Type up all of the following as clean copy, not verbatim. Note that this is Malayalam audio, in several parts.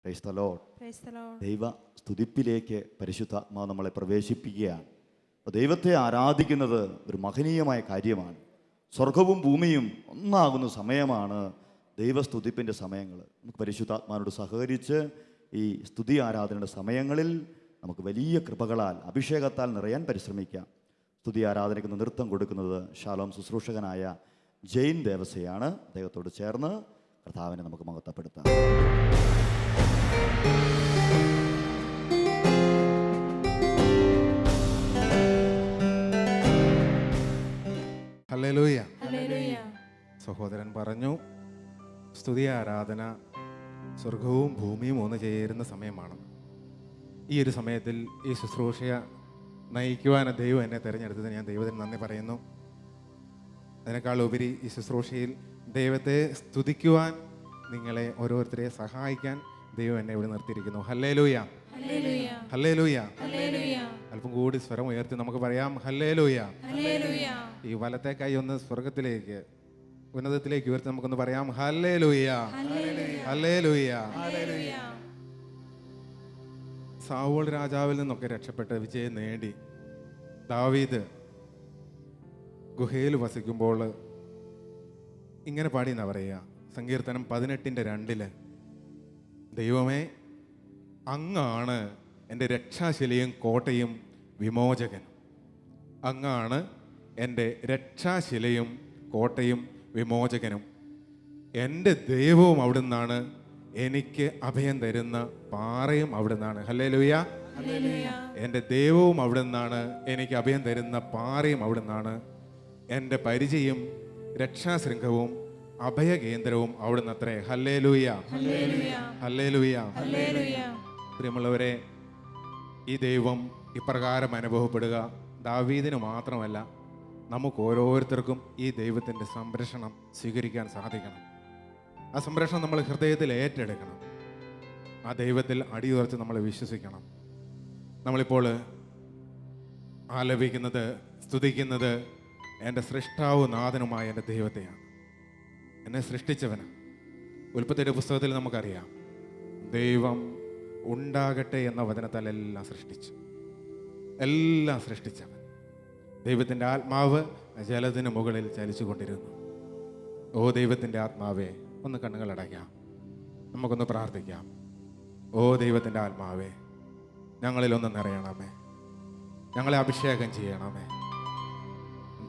Praise the Lord. Praise the Lord. ദൈവ സ്തുതിപ്പിലേക്ക് പരിശുദ്ധാത്മാവ് നമ്മളെ പ്രവേശിപ്പിക്കുകയാണ്. അപ്പോൾ ദൈവത്തെ ആരാധിക്കുന്നത് ഒരു മഹനീയമായ കാര്യമാണ്. സ്വർഗവും ഭൂമിയും ഒന്നാകുന്ന സമയമാണ് ദൈവസ്തുതിപ്പിൻ്റെ സമയങ്ങൾ. നമുക്ക് പരിശുദ്ധാത്മാവിനോട് സഹകരിച്ച് ഈ സ്തുതി ആരാധനയുടെ സമയങ്ങളിൽ നമുക്ക് വലിയ കൃപകളാൽ അഭിഷേകത്താൽ നിറയാൻ പരിശ്രമിക്കാം. സ്തുതി ആരാധനയ്ക്ക് നൃത്തം കൊടുക്കുന്നത് ശാലോം ശുശ്രൂഷകനായ ജെയിൻ ദേവസയാണ്. അദ്ദേഹത്തോട് ചേർന്ന് കർത്താവിനെ നമുക്ക് മഹത്വപ്പെടുത്താം. ഹല്ലേലൂയ. Hallelujah. സഹോദരൻ പറഞ്ഞു, സ്തുതി ആരാധന സ്വർഗവും ഭൂമിയും ഒന്ന് ചേരുന്ന സമയമാണ്. ഈ ഒരു സമയത്തിൽ ഈ ശുശ്രൂഷയെ നയിക്കുവാൻ ദൈവം എന്നെ തിരഞ്ഞെടുത്തത് ഞാൻ ദൈവത്തിന് നന്ദി പറയുന്നു. അതിനേക്കാൾ ഉപരി ഈ ശുശ്രൂഷയിൽ ദൈവത്തെ സ്തുതിക്കുവാൻ, നിങ്ങളെ ഓരോരുത്തരെ സഹായിക്കാൻ ദൈവം എന്നെ ഇവിടെ നിർത്തിയിരിക്കുന്നു. Hallelujah, Hallelujah. ഹല്ലേലൂയ. Hallelujah. അല്പം കൂടി സ്വരം ഉയർത്തി നമുക്ക് പറയാം, ഹല്ലേലൂയ. Hallelujah. ഈ വലത്തെ കൈ ഒന്ന് സ്വർഗത്തിലേക്ക് ഉന്നതത്തിലേക്ക് ഉയർത്തി നമുക്കൊന്ന് പറയാം, ഹല്ലേലൂയ, ഹല്ലേലൂയ. Hallelujah. സാവൂൾ രാജാവിൽ നിന്നൊക്കെ രക്ഷപ്പെട്ട് വിജയം നേടി ദാവീദ് ഗുഹയിൽ വസിക്കുമ്പോൾ ഇങ്ങനെ പാടിയെന്നാ പറയുക, സങ്കീർത്തനം 18:2 ദൈവമേ, അങ്ങാണ് എൻ്റെ രക്ഷാശിലയും കോട്ടയും വിമോചകനും. അങ്ങാണ് എൻ്റെ രക്ഷാശിലയും കോട്ടയും വിമോചകനും. എൻ്റെ ദൈവവും അവിടുന്നാണ്, എനിക്ക് അഭയം തരുന്ന പാറയും അവിടുന്നാണ്. ഹല്ലേലൂയ. Hallelujah. എൻ്റെ ദൈവവും അവിടുന്നാണ്, എനിക്ക് അഭയം തരുന്ന പാറയും അവിടുന്നാണ്. എൻ്റെ പരിചയം രക്ഷാശൃംഖവും അഭയകേന്ദ്രവും അവിടുന്ന് അത്രേ. Hallelujah, Hallelujah. ഹല്ലേലൂയ. Hallelujah. പ്രിയമുള്ളവരെ, ഈ ദൈവം ഇപ്രകാരം അനുഭവപ്പെടുക ദാവീദിന് മാത്രമല്ല, നമുക്ക് ഓരോരുത്തർക്കും ഈ ദൈവത്തിൻ്റെ സംരക്ഷണം സ്വീകരിക്കാൻ സാധിക്കണം. ആ സംരക്ഷണം നമ്മൾ ഹൃദയത്തിൽ ഏറ്റെടുക്കണം. ആ ദൈവത്തിൽ അടിയുറച്ച് നമ്മൾ വിശ്വസിക്കണം. നമ്മളിപ്പോൾ ആലപിക്കുന്നത്, സ്തുതിക്കുന്നത് എൻ്റെ സൃഷ്ടാവ് നാഥനുമായ എൻ്റെ ദൈവത്തെയാണ്, എന്നെ സൃഷ്ടിച്ചവന്. ഉൽപ്പത്തിയുടെ പുസ്തകത്തിൽ നമുക്കറിയാം, ദൈവം ഉണ്ടാകട്ടെ എന്ന വചനത്താൽ എല്ലാം സൃഷ്ടിച്ചു. എല്ലാം സൃഷ്ടിച്ചവൻ. ദൈവത്തിൻ്റെ ആത്മാവ് ജലത്തിന് മുകളിൽ ചലിച്ചു കൊണ്ടിരുന്നു. ഓ ദൈവത്തിൻ്റെ ആത്മാവേ, ഒന്ന് കണ്ണുകളടയ്ക്കാം, നമുക്കൊന്ന് പ്രാർത്ഥിക്കാം. ഓ ദൈവത്തിൻ്റെ ആത്മാവേ, ഞങ്ങളിലൊന്ന് നിറയണമേ, ഞങ്ങളെ അഭിഷേകം ചെയ്യണമേ.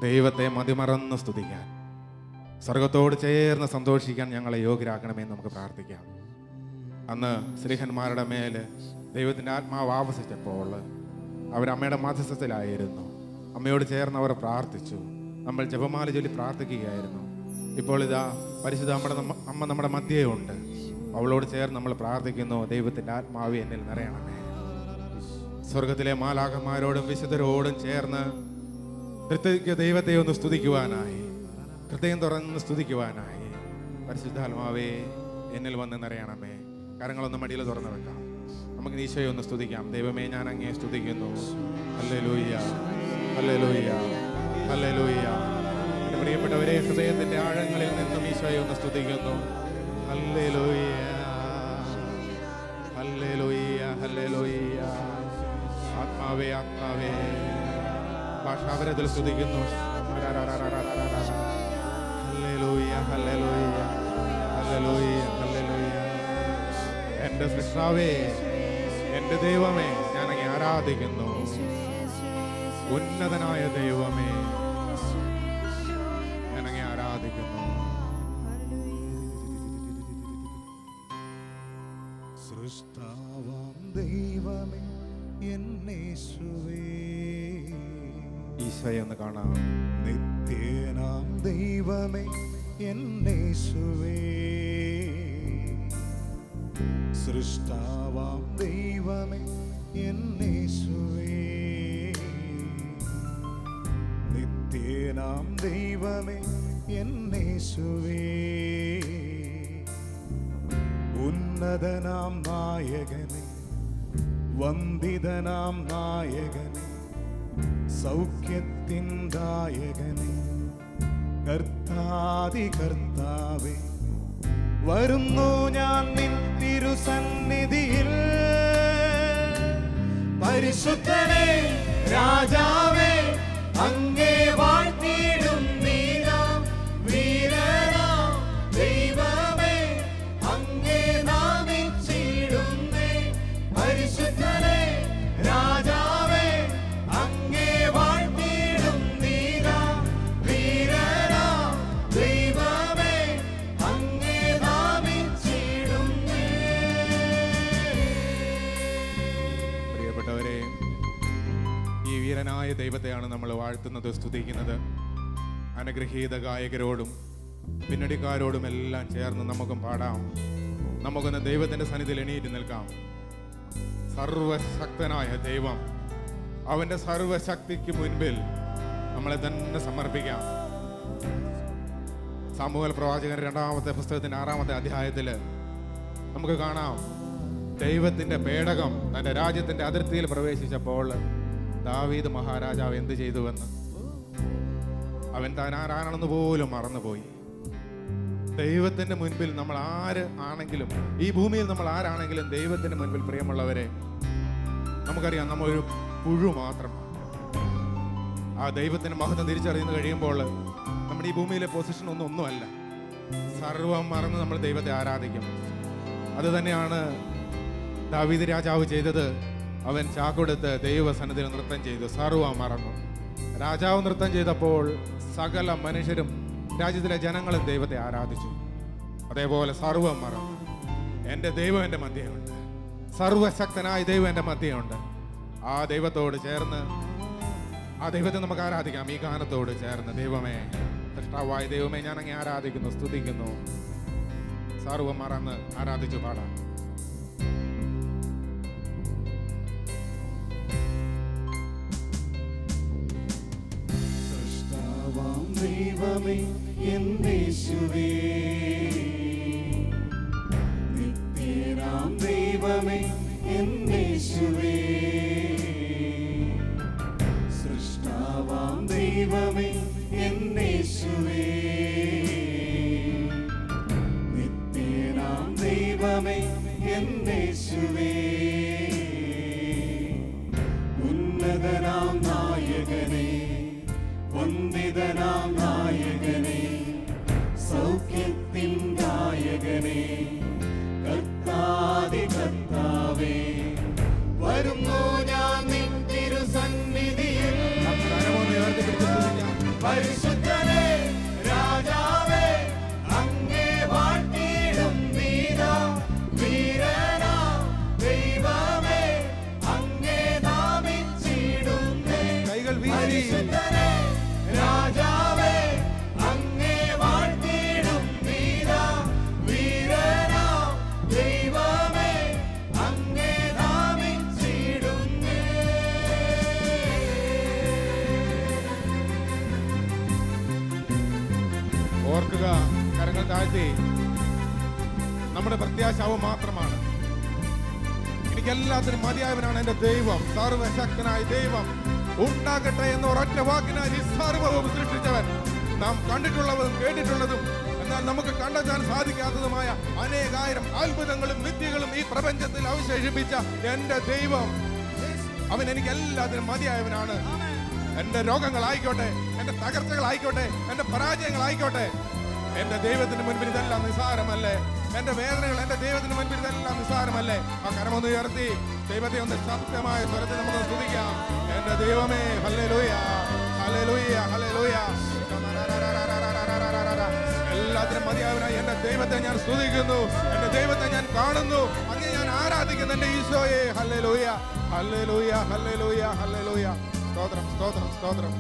ദൈവത്തെ മതിമറന്ന് സ്തുതിക്കാൻ, സ്വർഗത്തോട് ചേർന്ന് സന്തോഷിക്കാൻ ഞങ്ങളെ യോഗ്യരാക്കണമെന്ന് നമുക്ക് പ്രാർത്ഥിക്കാം. അന്ന് ശ്രീഹന്മാരുടെ മേൽ ദൈവത്തിൻ്റെ ആത്മാവ് ആവസിച്ചപ്പോൾ അവരമ്മയുടെ മധ്യസ്ഥത്തിലായിരുന്നു. അമ്മയോട് ചേർന്ന് അവർ പ്രാർത്ഥിച്ചു. നമ്മൾ ജപമാല ചൊല്ലി പ്രാർത്ഥിക്കുകയായിരുന്നു. ഇപ്പോൾ ഇതാ പരിശുദ്ധ അമ്മ നമ്മുടെ മധ്യേ ഉണ്ട്. അവളോട് ചേർന്ന് നമ്മൾ പ്രാർത്ഥിക്കുന്നു, ദൈവത്തിൻ്റെ ആത്മാവ് എന്നിൽ നിറയണമേ. സ്വർഗത്തിലെ മാലാഖമാരോടും വിശുദ്ധരോടും ചേർന്ന് കൃത്യക്ക് ദൈവത്തെ ഒന്ന് സ്തുതിക്കുവാനായി, ഹൃദയം തുറന്ന് സ്തുതിക്കുവാനായി, പരിശുദ്ധാത്മാവേ എന്നിൽ വന്ന് നിറയണമേ. കരങ്ങളൊന്ന് മടിയിൽ തുറന്നു വെക്കാം. നമുക്ക് ഈശോയെ ഒന്ന് സ്തുതിക്കാം. ദൈവമേ, ഞാൻ അങ്ങേ സ്തുതിക്കുന്നു. Hallelujah, hallelujah, hallelujah. എൻ്റെ പ്രിയപ്പെട്ടവരെ, ഹൃദയത്തിൻ്റെ ആഴങ്ങളിൽ നിന്നും ഈശോയെ ഒന്ന് സ്തുതിക്കുന്നു. Hallelujah, hallelujah, hallelujah. ആത്മാവേ, ആത്മാവേ, ഭാഷാപരത്തിൽ സ്തുതിക്കുന്നു. Hallelujah, hallelujah, hallelujah, hallelujah. എൻ്റെ സൃഷ്ടാവേ, എൻ്റെ ദൈവമേ, ഞാൻ അങ്ങേ ആരാധിക്കുന്നു. ഉന്നതനായ ദൈവമേ, ഞാൻ അങ്ങേ ആരാധിക്കുന്നു. സൃഷ്ടാവാം ദൈവമേ, എന്നേശുവേ, ഈശോയെ ഒന്ന് കാണാം. നിത്യനാം ദൈവമേ, എന്നേശുവേ, സൃഷ്ടാവാം ദൈവമേ, എന്നേശുവേ, നിത്യനാം ദൈവമേ, എന്നേശുവേ, ഉന്നതനാം നായകനെ, വന്ദിതനാം നായകനെ, സൗഖ്യത്തിൻ ദായകനെ, കർത്താതി കർത്താവേ, വരുന്നു ഞാൻ നിൻ തിരുസന്നിധിയിൽ. പരിശുദ്ധനേ രാജാവേ അങ്ങേ വാഴ്ത്തിയിടും നീനാം വീരനാം ദൈവമേ അങ്ങേ നാമിച്ചിടുന്നേ. പരിശുദ്ധനേ രാജാവേ അങ്ങേ വാഴ്ത്തിയിടും നീനാം വീരനാം ദൈവമേ അങ്ങേ നാമിച്ചിടുന്നേ. പ്രിയപ്പെട്ടവരെ, ഈ വീരനായ ദൈവത്തെയാണ് നമ്മൾ വാഴ്ത്തുന്നത്, സ്തുതിക്കുന്നത്. അനുഗ്രഹീത ഗായകരോടും പിന്നണിക്കാരോടും എല്ലാം ചേർന്ന് നമുക്കും പാടാം. നമുക്കൊന്ന് ദൈവത്തിൻ്റെ സന്നിധിയിൽ എണീറ്റ് നിൽക്കാം. സർവശക്തനായ ദൈവം, അവൻ്റെ സർവശക്തിക്ക് മുൻപിൽ നമ്മളെ തന്നെ സമർപ്പിക്കാം. സാമുവേൽ പ്രവാചകൻ 2-ാമത്തെ പുസ്തകത്തിൻ്റെ 6-ാമത്തെ അധ്യായത്തിൽ നമുക്ക് കാണാം, ദൈവത്തിൻ്റെ പേടകം തൻ്റെ രാജ്യത്തിൻ്റെ അതിർത്തിയിൽ പ്രവേശിച്ചപ്പോൾ ദാവീദ് മഹാരാജാവ് എന്ത് ചെയ്തുവെന്ന്. അവൻ താൻ ആരാണെന്ന് പോലും മറന്നുപോയി. ദൈവത്തിൻ്റെ മുൻപിൽ നമ്മൾ ആര് ആണെങ്കിലും, ഈ ഭൂമിയിൽ നമ്മൾ ആരാണെങ്കിലും ദൈവത്തിൻ്റെ മുൻപിൽ പ്രിയമുള്ളവരെ, നമുക്കറിയാം നമ്മളൊരു പുഴു മാത്രമാണ്. ആ ദൈവത്തിൻ്റെ മഹത്വം തിരിച്ചറിയുന്നു കഴിയുമ്പോൾ നമ്മുടെ ഈ ഭൂമിയിലെ പൊസിഷൻ ഒന്നുമല്ല. സർവം മറന്ന് നമ്മൾ ദൈവത്തെ ആരാധിക്കും. അത് തന്നെയാണ് ദാവീദ് രാജാവ് ചെയ്തത്. അവൻ ചാക്കൊടുത്ത് ദൈവസന്നിധിയിൽ നൃത്തം ചെയ്തു, സർവം മറന്നു. രാജാവ് നൃത്തം ചെയ്തപ്പോൾ സകല മനുഷ്യരും രാജ്യത്തിലെ ജനങ്ങളും ദൈവത്തെ ആരാധിച്ചു. അതേപോലെ സർവം മറന്നു. എൻ്റെ ദൈവം എൻ്റെ മധ്യയുണ്ട്, സർവശക്തനായ ദൈവം എൻ്റെ മധ്യയുണ്ട്. ആ ദൈവത്തോട് ചേർന്ന്, ആ ദൈവത്തെ നമുക്ക് ആരാധിക്കാം. ഈ ഗാനത്തോട് ചേർന്ന്, ദൈവമേ, സൃഷ്ടാവായ ദൈവമേ, ഞാൻ അങ്ങേ ആരാധിക്കുന്നു, സ്തുതിക്കുന്നു. സർവം മറന്ന് ആരാധിച്ചു പാടാം. സൃഷ്ടാവാം ദൈവമേ എന്നേശുവേ, നിത്യനാം ദൈവമേ എന്നേശുവേ. സൃഷ്ടാവാം ദൈവമേ എന്നേശുവേ, നിത്യനാം ദൈവമേ എന്നേശുവേ. ഉന്നതനാം നായകനേ, വന്ദിതനാം നായകനേ, സൗഖ്യത്തിൻ നായകനേ, കർത്താദി കർത്താവേ, വരുന്നു ഞാൻ നിൻ തിരുസന്നിധിയിൽ. പരിശുദ്ധനേ രാജാവേ അങ്ങേ വാഴ്ത്തിയിടും നീനാം വീരനാം ദൈവമേ അങ്ങേ നാമിച്ചിടുന്നേ. കൈകൾ വീശി രാജാവേ അങ്ങേ വാഴ്ത്തിയിടും നീനാം വീരനാം ദൈവമേ അങ്ങേ നാമിച്ചിടുന്നേ. ഓർക്കുക, കരങ്ങൾ താഴ്ത്തി, നമ്മുടെ പ്രത്യാശാവ് മാത്രമാണ്. എനിക്കെല്ലാത്തിനും മതിയായവനാണ് എൻ്റെ ദൈവം, സർവശക്തനായ ദൈവം. ഉണ്ടാകട്ടെ എന്ന ഒരൊറ്റ വാക്കിനാൽ ഈ സർവവും സൃഷ്ടിച്ചവൻ. നാം കണ്ടിട്ടുള്ളതും കേട്ടിട്ടുള്ളതും എന്നാൽ നമുക്ക് കണ്ടെത്താൻ സാധിക്കാത്തതുമായ അനേകായിരം അത്ഭുതങ്ങളും വിദ്യകളും ഈ പ്രപഞ്ചത്തിൽ അവശേഷിപ്പിച്ച എൻ്റെ ദൈവം, അവൻ എനിക്ക് എല്ലാത്തിനും മതിയായവനാണ്. എൻ്റെ രോഗങ്ങളായിക്കോട്ടെ, എൻ്റെ തകർച്ചകളായിക്കോട്ടെ, എൻ്റെ പരാജയങ്ങളായിക്കോട്ടെ, എൻ്റെ ദൈവത്തിന് മുൻപിൽ ഇതെല്ലാം നിസ്സാരമല്ലേ. എൻ്റെ വേദനകൾ എൻ്റെ ദൈവത്തിന് മുൻപിൽ ഇതെല്ലാം നിസ്സാരമല്ലേ. ആ കരമൊന്ന് ഉയർത്തി ദൈവത്തെ ഒന്ന് ശക്തമായ സ്വരത്തിൽ നമുക്ക് സ്തുതിക്കാം. എൻ്റെ ദൈവമേ, ഹല്ലേലൂയ, ഹല്ലേലൂയ, ഹല്ലേലൂയ. എല്ലാത്തിനും മതിയായവനായി എൻ്റെ ദൈവത്തെ ഞാൻ സ്തുതിക്കുന്നു, എൻ്റെ ദൈവത്തെ ഞാൻ കാണുന്നു, അങ്ങേ ഞാൻ ആരാധിക്കുന്നു എൻ്റെ ഈശോയെ. Hallelujah, hallelujah, hallelujah, hallelujah. സ്തോത്രം, സ്തോത്രം, സ്തോത്രം.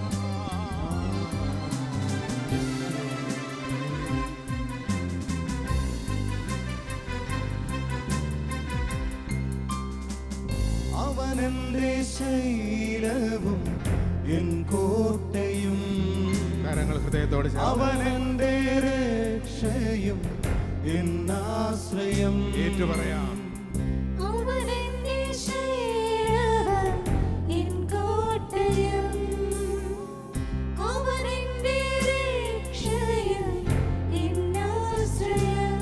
അവനെന്റെ ശൈലവും എൻ കോട്ടയും, കരങ്ങൾ ഹൃദയത്തോട് ചേർത്ത് അവനെന്റെ രക്ഷയും എൻ ആശ്രയം. ഏറ്റുപറയാം. അവനെന്റെ ശൈലവും എൻ കോട്ടയും, അവനെന്റെ രക്ഷയും എൻ ആശ്രയം.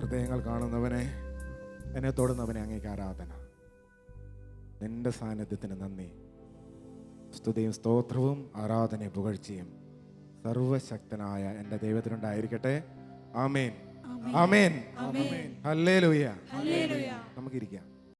ഹൃദയങ്ങൾ കാണുന്നവനെ, എന്നെ തൊടുന്നവനെ അങ്ങേക്ക് ആരാധന. നിന്റെ സാന്നിധ്യത്തിന് നന്ദി. സ്തുതിയും സ്തോത്രവും ആരാധനയും പുകഴ്ചയും സർവശക്തനായ എൻ്റെ ദൈവത്തിനുണ്ടായിരിക്കട്ടെ. ആമേൻ, ആമേൻ, ഹല്ലേലൂയ. ഹല്ലേലൂയ. നമുക്കിരിക്കാം.